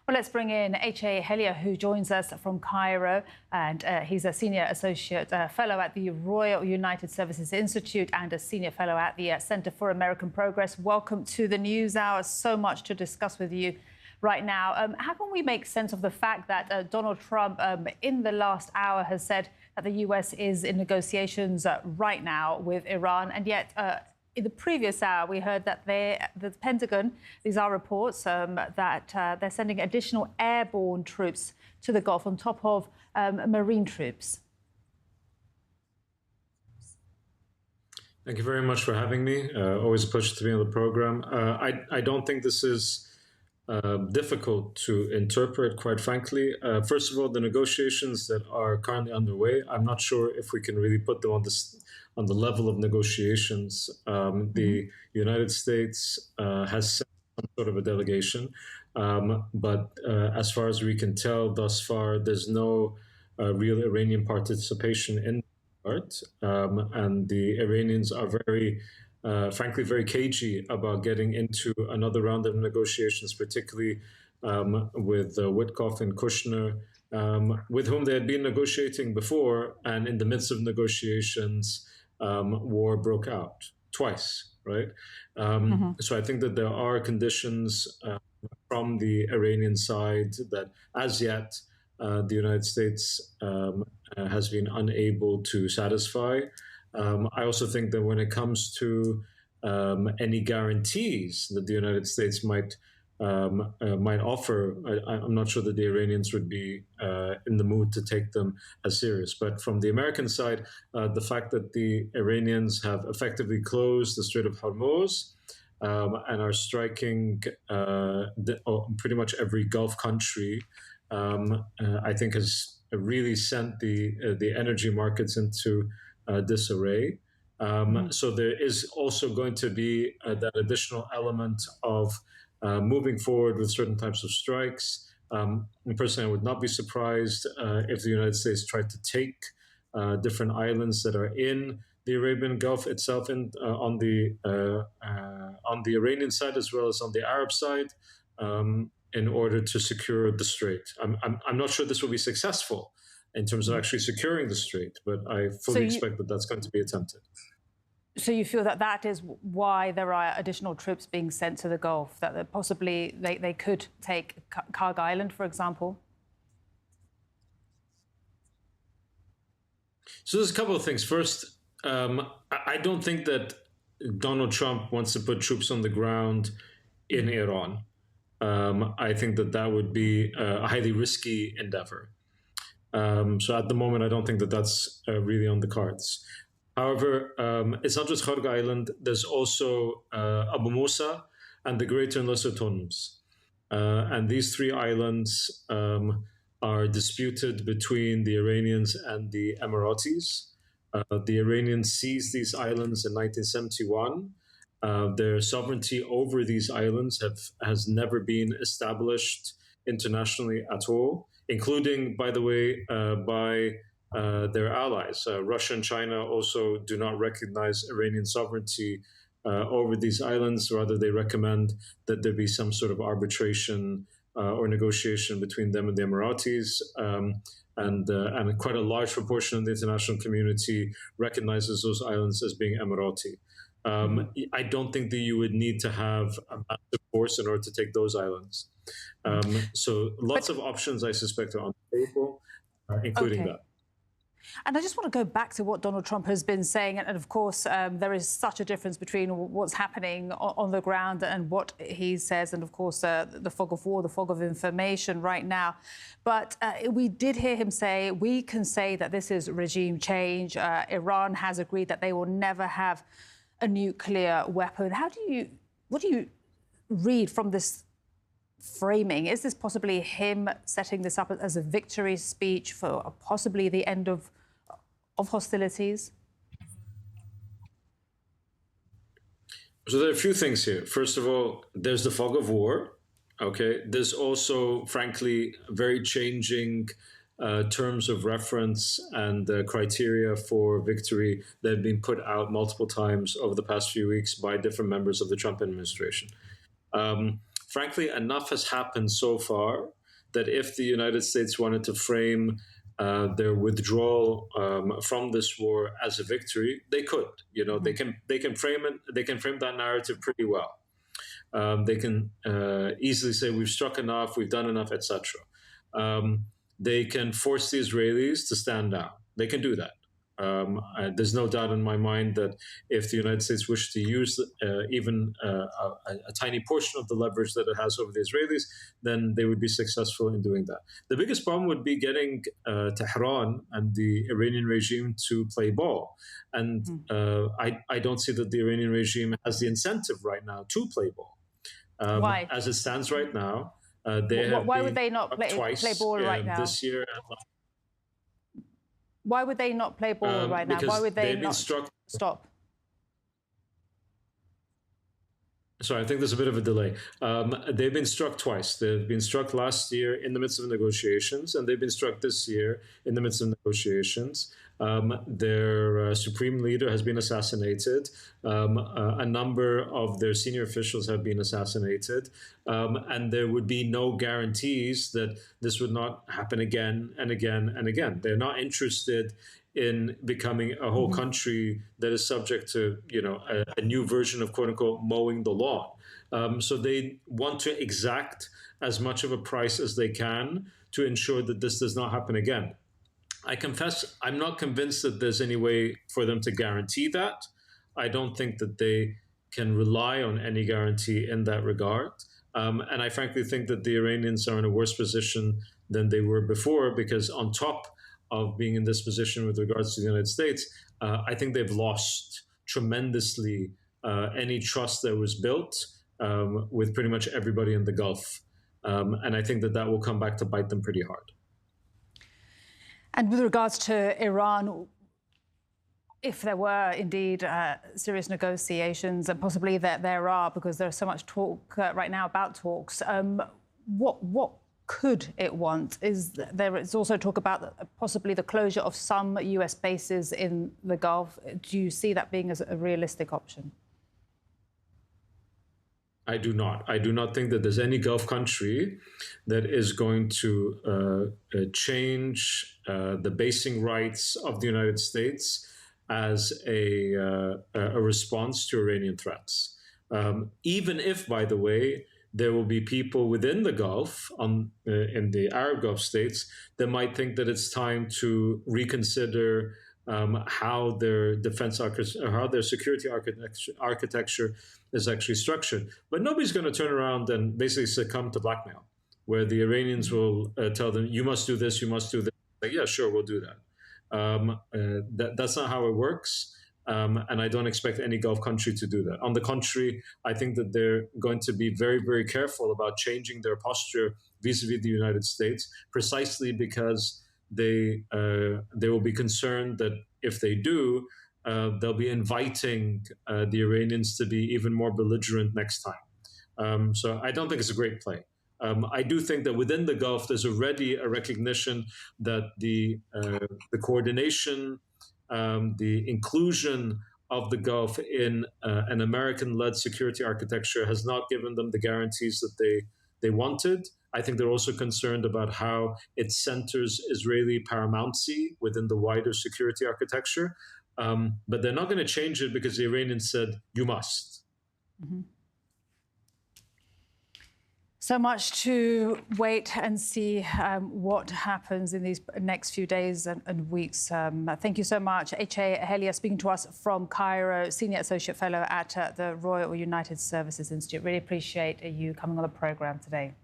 Well, let's bring in H.A. Hellyer, who joins us from Cairo, and he's a Senior Associate Fellow at the Royal United Services Institute and a Senior Fellow at the Center for American Progress. Welcome to the News Hour. So much to discuss with you right now. How can we make sense of the fact that Donald Trump, in the last hour, has said that the U.S. is in negotiations right now with Iran, and yet in the previous hour, we heard that the Pentagon, these are reports, that they're sending additional airborne troops to the Gulf on top of Marine troops. Thank you very much for having me. Always a pleasure to be on the program. I don't think this is difficult to interpret, quite frankly. First of all, the negotiations that are currently underway, I'm not sure if we can really put them on the level of negotiations. The United States has sent some sort of a delegation, but as far as we can tell thus far, there's no real Iranian participation in the part, and the Iranians are frankly, very cagey about getting into another round of negotiations, particularly with Witkoff and Kushner, with whom they had been negotiating before, and in the midst of negotiations, war broke out twice, right? So I think that there are conditions from the Iranian side that, as yet, the United States has been unable to satisfy. I also think that when it comes to any guarantees that the United States might offer, I'm not sure that the Iranians would be in the mood to take them as serious. But from the American side, the fact that the Iranians have effectively closed the Strait of Hormuz and are striking pretty much every Gulf country, I think has really sent the energy markets into disarray. So there is also going to be that additional element of moving forward with certain types of strikes. Personally, I would not be surprised if the United States tried to take different islands that are in the Arabian Gulf itself, and on the Iranian side as well as on the Arab side, in order to secure the strait. I'm not sure this will be successful in terms of actually securing the strait, but I fully expect that that's going to be attempted. So you feel that that is why there are additional troops being sent to the Gulf, that possibly they could take Karg Island, for example? So there's a couple of things. First, I don't think that Donald Trump wants to put troops on the ground in Iran. I think that that would be a highly risky endeavor. So at the moment, I don't think that that's really on the cards. However, it's not just Karg Island. There's also Abu Musa and the Greater and Lesser Toms. And these three islands are disputed between the Iranians and the Emiratis. The Iranians seized these islands in 1971. Their sovereignty over these islands has never been established internationally at all, including, by the way, by their allies. Russia and China also do not recognize Iranian sovereignty over these islands. Rather, they recommend that there be some sort of arbitration or negotiation between them and the Emiratis. And quite a large proportion of the international community recognizes those islands as being Emirati. I don't think that you would need to have a massive force in order to take those islands. So lots of options, I suspect, are on the table, including that. And I just want to go back to what Donald Trump has been saying. And of course, there is such a difference between what's happening on the ground and what he says. And of course, the fog of war, the fog of information right now. But we did hear him say, we can say that this is regime change. Iran has agreed that they will never have a nuclear weapon. What do you read from this framing? Is this possibly him setting this up as a victory speech for possibly the end of hostilities? So there are a few things here. First of all, there's the fog of war. Okay, there's also, frankly, very changing terms of reference and criteria for victory that have been put out multiple times over the past few weeks by different members of the Trump administration. frankly, enough has happened so far that if the United States wanted to frame their withdrawal from this war as a victory, they could. They can frame it. They can frame that narrative pretty well. They can easily say we've struck enough, we've done enough, etc. They can force the Israelis to stand down. They can do that. There's no doubt in my mind that if the United States wished to use even a tiny portion of the leverage that it has over the Israelis, then they would be successful in doing that. The biggest problem would be getting Tehran and the Iranian regime to play ball. And I don't see that the Iranian regime has the incentive right now to play ball. Why? As it stands right now, why would they not play ball right now? This year. Why would they not play ball right now? Why would they not stop? Sorry, I think there's a bit of a delay. They've been struck twice. They've been struck last year in the midst of negotiations, and they've been struck this year in the midst of negotiations. Their supreme leader has been assassinated. A number of their senior officials have been assassinated. And there would be no guarantees that this would not happen again and again and again. They're not interested in becoming a whole country that is subject to, a new version of quote unquote mowing the lawn. So they want to exact as much of a price as they can to ensure that this does not happen again. I confess, I'm not convinced that there's any way for them to guarantee that. I don't think that they can rely on any guarantee in that regard. And I frankly think that the Iranians are in a worse position than they were before, because on top of being in this position with regards to the United States, I think they've lost tremendously any trust that was built with pretty much everybody in the Gulf. And I think that will come back to bite them pretty hard. And with regards to Iran, if there were indeed serious negotiations, and possibly that there are, because there's so much talk right now about talks, what could it want? There is also talk about possibly the closure of some US bases in the Gulf. Do you see that being as a realistic option? I do not. I do not think that there's any Gulf country that is going to change the basing rights of the United States as a response to Iranian threats. Even if, by the way, there will be people within the Gulf, in the Arab Gulf states, that might think that it's time to reconsider how their defense how their security architecture is actually structured. But nobody's going to turn around and basically succumb to blackmail, where the Iranians will tell them, you must do this, you must do this. Like, yeah, sure, we'll do that. That's not how it works. And I don't expect any Gulf country to do that. On the contrary, I think that they're going to be very, very careful about changing their posture vis-a-vis the United States, precisely because they will be concerned that if they do, they'll be inviting the Iranians to be even more belligerent next time. So I don't think it's a great play. I do think that within the Gulf, there's already a recognition that the coordination, the inclusion of the Gulf in an American-led security architecture has not given them the guarantees that they wanted. I think they're also concerned about how it centers Israeli paramountcy within the wider security architecture. But they're not going to change it because the Iranians said, you must. Mm-hmm. So much to wait and see what happens in these next few days and weeks. Thank you so much. H.A. Hellyer speaking to us from Cairo, Senior Associate Fellow at the Royal United Services Institute. Really appreciate you coming on the programme today.